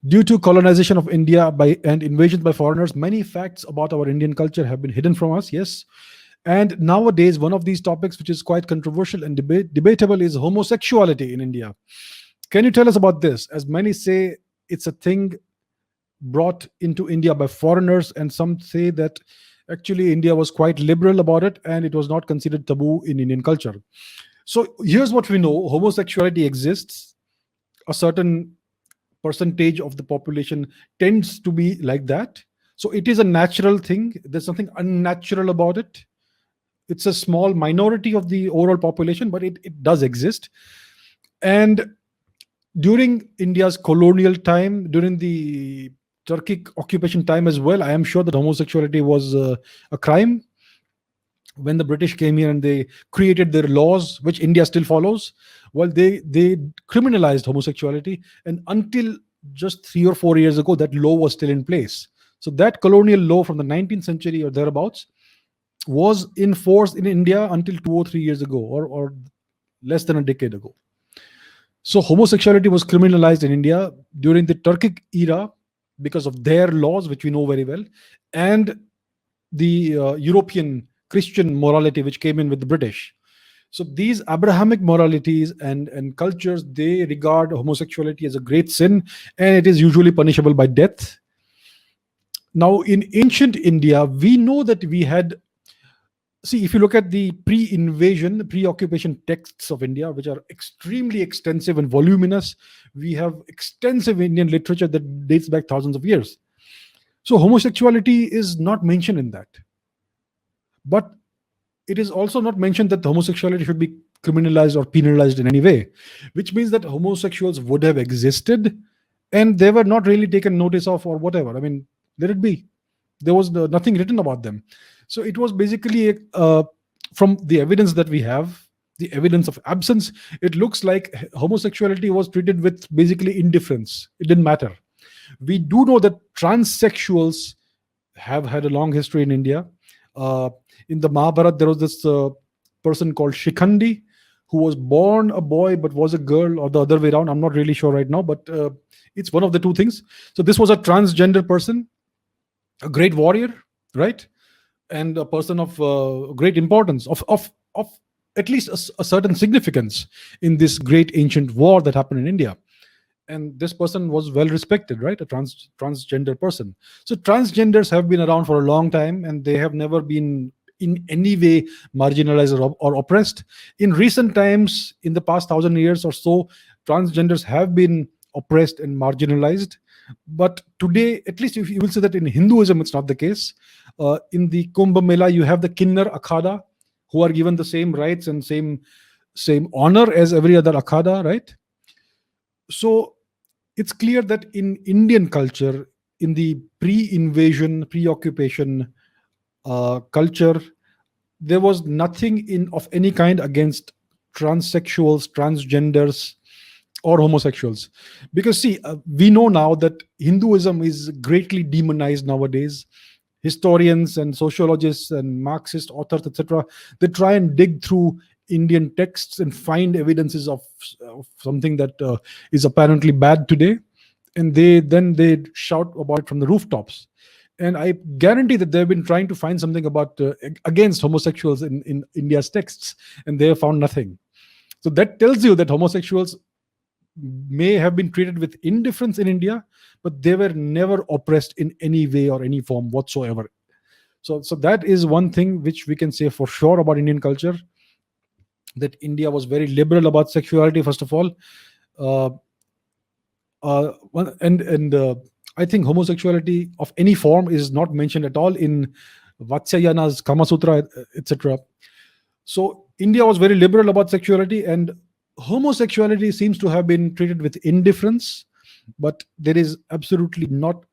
Due to colonization of India by and invasion by foreigners, many facts about our Indian culture have been hidden from us. Yes, and nowadays one of these topics which is quite controversial and debatable is homosexuality in India. Can you tell us about this? As many say it's a thing brought into India by foreigners, and some say that actually India was quite liberal about it and it was not considered taboo in Indian culture. So here's what we know: homosexuality exists. A certain percentage of the population tends to be like that. So it is a natural thing. There's nothing unnatural about it. It's a small minority of the overall population, but it does exist. And during India's colonial time, during the Turkic occupation time as well, I am sure that homosexuality was a crime. When the British came here and they created their laws, which India still follows, well, they criminalized homosexuality, and until just 3 or 4 years ago, that law was still in place. So that colonial law from the 19th century or thereabouts was in force in India until 2 or 3 years ago, or less than a decade ago. So homosexuality was criminalized in India during the Turkic era because of their laws, which we know very well, and the European Christian morality which came in with the British. So these Abrahamic moralities and cultures, they regard homosexuality as a great sin, and it is usually punishable by death. Now, in ancient India, we know that we had, see, if you look at the pre-invasion, pre-occupation texts of India, which are extremely extensive and voluminous, we have extensive Indian literature that dates back thousands of years. So homosexuality is not mentioned in that. But it is also not mentioned that homosexuality should be criminalized or penalized in any way, which means that homosexuals would have existed and they were not really taken notice of or whatever. I mean, let it be. There was nothing written about them. So it was basically, from the evidence that we have, the evidence of absence, it looks like homosexuality was treated with basically indifference. It didn't matter. We do know that transsexuals have had a long history in India. In the Mahabharata, there was this person called Shikhandi who was born a boy but was a girl, or the other way around. I'm not really sure right now, but it's one of the two things. So this was a transgender person, a great warrior, right? And a person of great importance, of at least a certain significance in this great ancient war that happened in India. And this person was well respected, right? A transgender person. So transgenders have been around for a long time, and they have never been in any way marginalized or oppressed. In recent times, in the past 1,000 years or so, transgenders have been oppressed and marginalized. But today, at least if you will say that in Hinduism, it's not the case. In the Kumbh Mela, you have the Kinnar Akhada, who are given the same rights and same honor as every other Akhada, right? So it's clear that in Indian culture, in the pre-invasion, pre-occupation culture, there was nothing of any kind against transsexuals, transgenders, or homosexuals. Because see, we know now that Hinduism is greatly demonized nowadays. Historians and sociologists and Marxist authors, etc., they try and dig through Indian texts and find evidences of something that is apparently bad today, and they shout about it from the rooftops. And I guarantee that they've been trying to find something about against homosexuals in India's texts, and they have found nothing. So that tells you that homosexuals may have been treated with indifference in India, but they were never oppressed in any way or any form whatsoever. So that is one thing which we can say for sure about Indian culture, that India was very liberal about sexuality, first of all. And I think homosexuality of any form is not mentioned at all in Vatsyayana's Kama Sutra, etc. So India was very liberal about sexuality, and homosexuality seems to have been treated with indifference, but there is absolutely not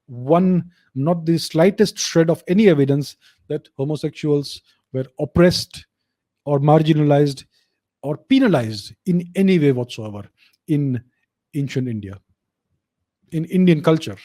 the slightest shred of any evidence that homosexuals were oppressed or marginalized or penalized in any way whatsoever in ancient India, in Indian culture.